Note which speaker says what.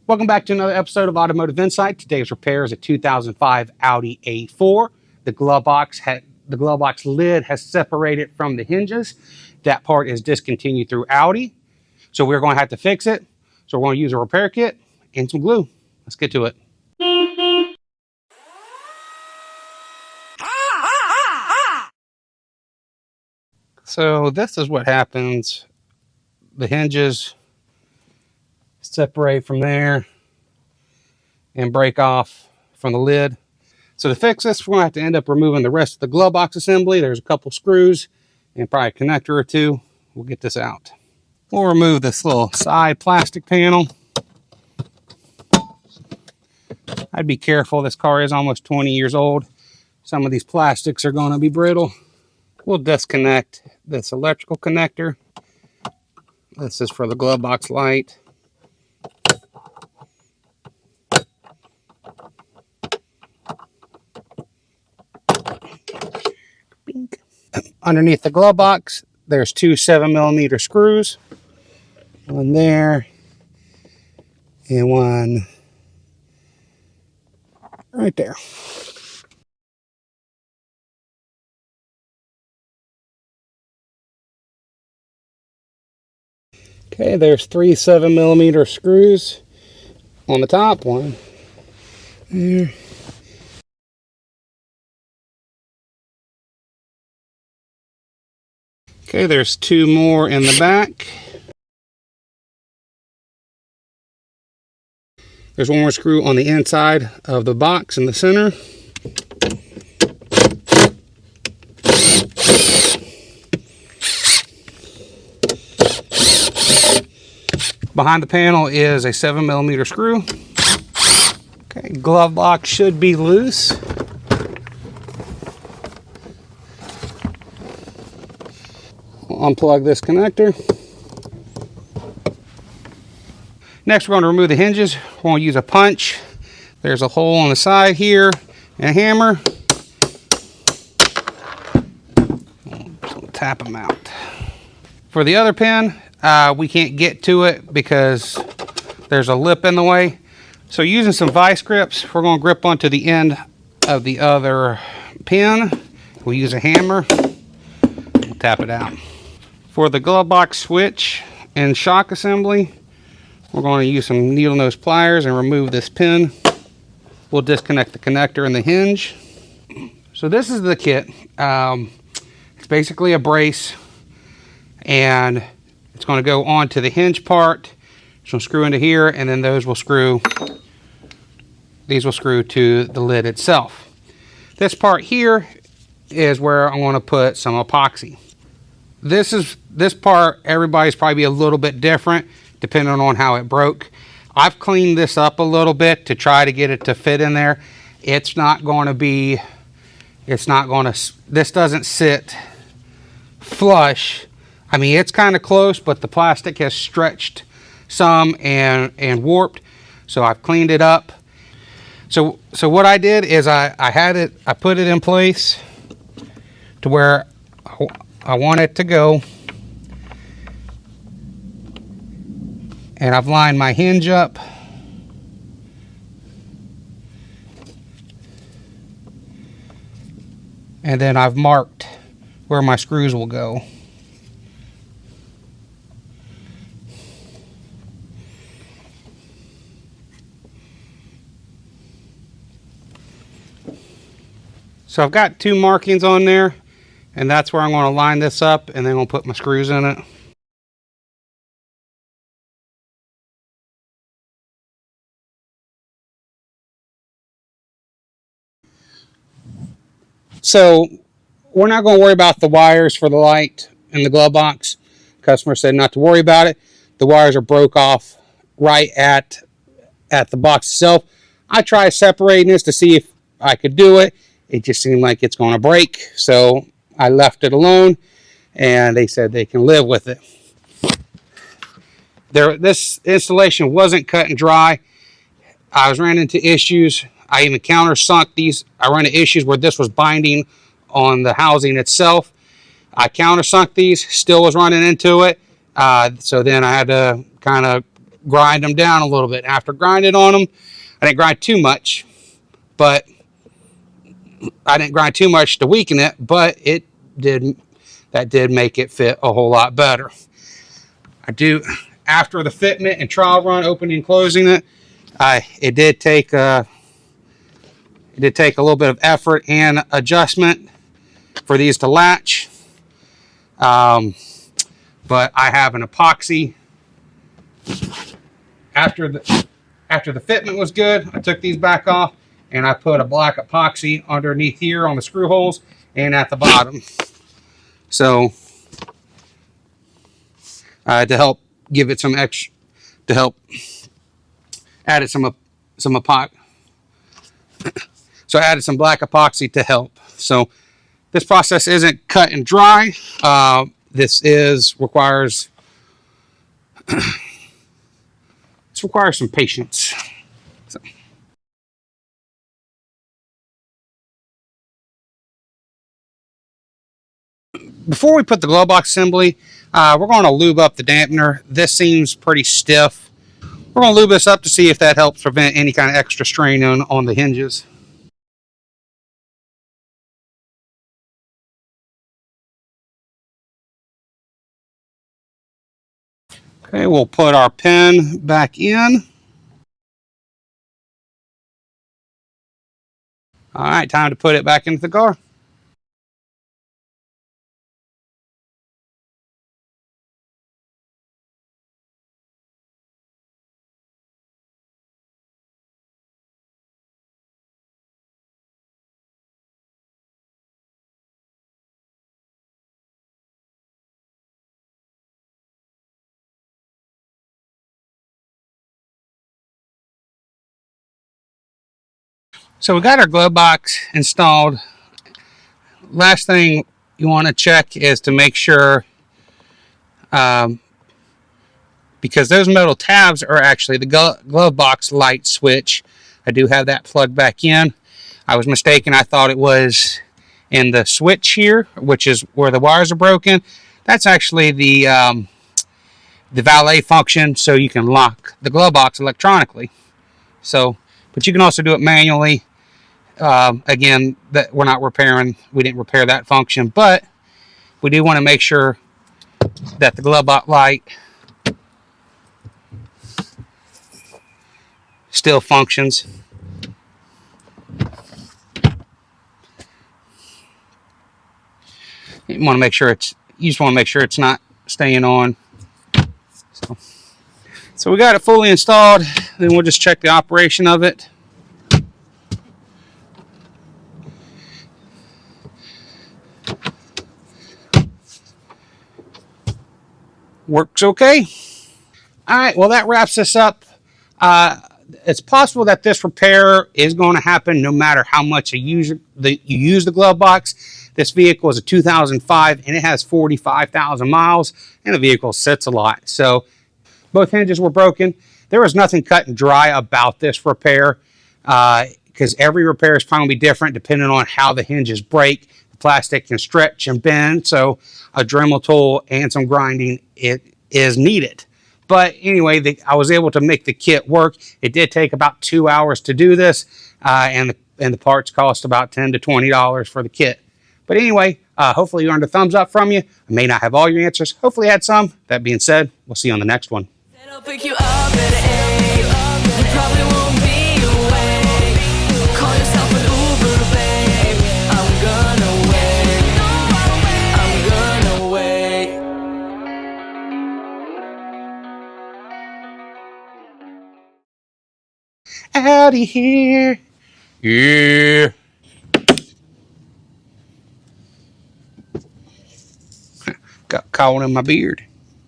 Speaker 1: Welcome back to another episode of Automotive Insight. Today's repair is a 2005 Audi A4. The glove box lid has separated from the hinges. That part is discontinued through Audi. So we're going to have to fix it. So we're going to use a repair kit and some glue. Let's get to it. So this is what happens. The hinges separate from there and break off from the lid. So to fix this, we're going to have to end up removing the rest of the glove box assembly. There's a couple screws and probably a connector or two. We'll get this out. We'll remove this little side plastic panel. I'd be careful. This car is almost 20 years old. Some of these plastics are going to be brittle. We'll disconnect this electrical connector. This is for the glove box light. Underneath the glove box, there's two 7mm screws. One there and one right there. Okay, there's three 7mm screws on the top. One there. Okay, there's two more in the back. There's one more screw on the inside of the box in the center. Behind the panel is a 7mm screw. Okay, glove box should be loose. Unplug this connector. Next, we're going to remove the hinges. We're going to use a punch. There's a hole on the side here and a hammer. We'll tap them out. For the other pin, we can't get to it because there's a lip in the way. So using some vice grips, we're going to grip onto the end of the other pin. We'll use a hammer. We'll tap it out. For the glove box switch and shock assembly, we're going to use some needle nose pliers and remove this pin. We'll disconnect the connector and the hinge. So this is the kit. It's basically a brace, and it's going to go onto the hinge part. It's going to screw into here, and then these will screw to the lid itself. This part here is where I'm going to put some epoxy. This part, everybody's probably a little bit different depending on how it broke. I've cleaned this up a little bit to try to get it to fit in there. This doesn't sit flush. I mean, it's kind of close, but the plastic has stretched some and warped. So I've cleaned it up. So what I did is I put it in place to where I want it to go, and I've lined my hinge up, and then I've marked where my screws will go. So I've got two markings on there, and that's where I'm going to line this up, and then I'm going to put my screws in it. So we're not going to worry about the wires for the light in the glove box. Customer said not to worry about it. The wires are broke off right at the box itself. I tried separating this to see if I could do it. It just seemed like it's going to break. So I left it alone, and they said they can live with it. This installation wasn't cut and dry. I was running into issues. I even countersunk these. I ran into issues where this was binding on the housing itself. I countersunk these, still was running into it. So then I had to kind of grind them down a little bit. After grinding on them, I didn't grind too much, but I didn't grind too much to weaken it, but that did make it fit a whole lot better. After the fitment and trial run, opening and closing it, it did take a little bit of effort and adjustment for these to latch. But I have an epoxy. After the fitment was good, I took these back off and I put a black epoxy underneath here on the screw holes and at the bottom. So to help give it some extra, to help add some epoxy. So I added some black epoxy to help. So this process isn't cut and dry. This requires some patience. So. Before we put the glove box assembly, we're going to lube up the dampener. This seems pretty stiff. We're going to lube this up to see if that helps prevent any kind of extra strain on the hinges. Okay, we'll put our pin back in. All right, time to put it back into the car. So we got our glove box installed. Last thing you want to check is to make sure, because those metal tabs are actually the glove box light switch. I do have that plugged back in. I was mistaken. I thought it was in the switch here, which is where the wires are broken. That's actually the valet function, so you can lock the glove box electronically. So, but you can also do it manually. Again, that we're not repairing. We didn't repair that function, but we do want to make sure that the glove box light still functions. You want to make sure you just want to make sure it's not staying on. So we got it fully installed. Then we'll just check the operation of it. Works okay. All right, well, that wraps this up. It's possible that this repair is going to happen no matter how much you use the glove box. This vehicle is a 2005 and it has 45,000 miles, and the vehicle sits a lot. So both hinges were broken. There was nothing cut and dry about this repair, because every repair is probably different depending on how the hinges break. The plastic can stretch and bend, so a Dremel tool and some grinding is needed. But anyway, I was able to make the kit work. It did take about 2 hours to do this, and the parts cost about $10 to $20 for the kit. But anyway, hopefully you earned a thumbs up from you. I may not have all your answers. Hopefully I had some. That being said, we'll see you on the next one.
Speaker 2: I'll pick you up at 8. You probably won't be awake. Call yourself an Uber, babe. I'm gonna wait. I'm gonna wait.
Speaker 1: Audi here. Yeah. Got caught in my beard.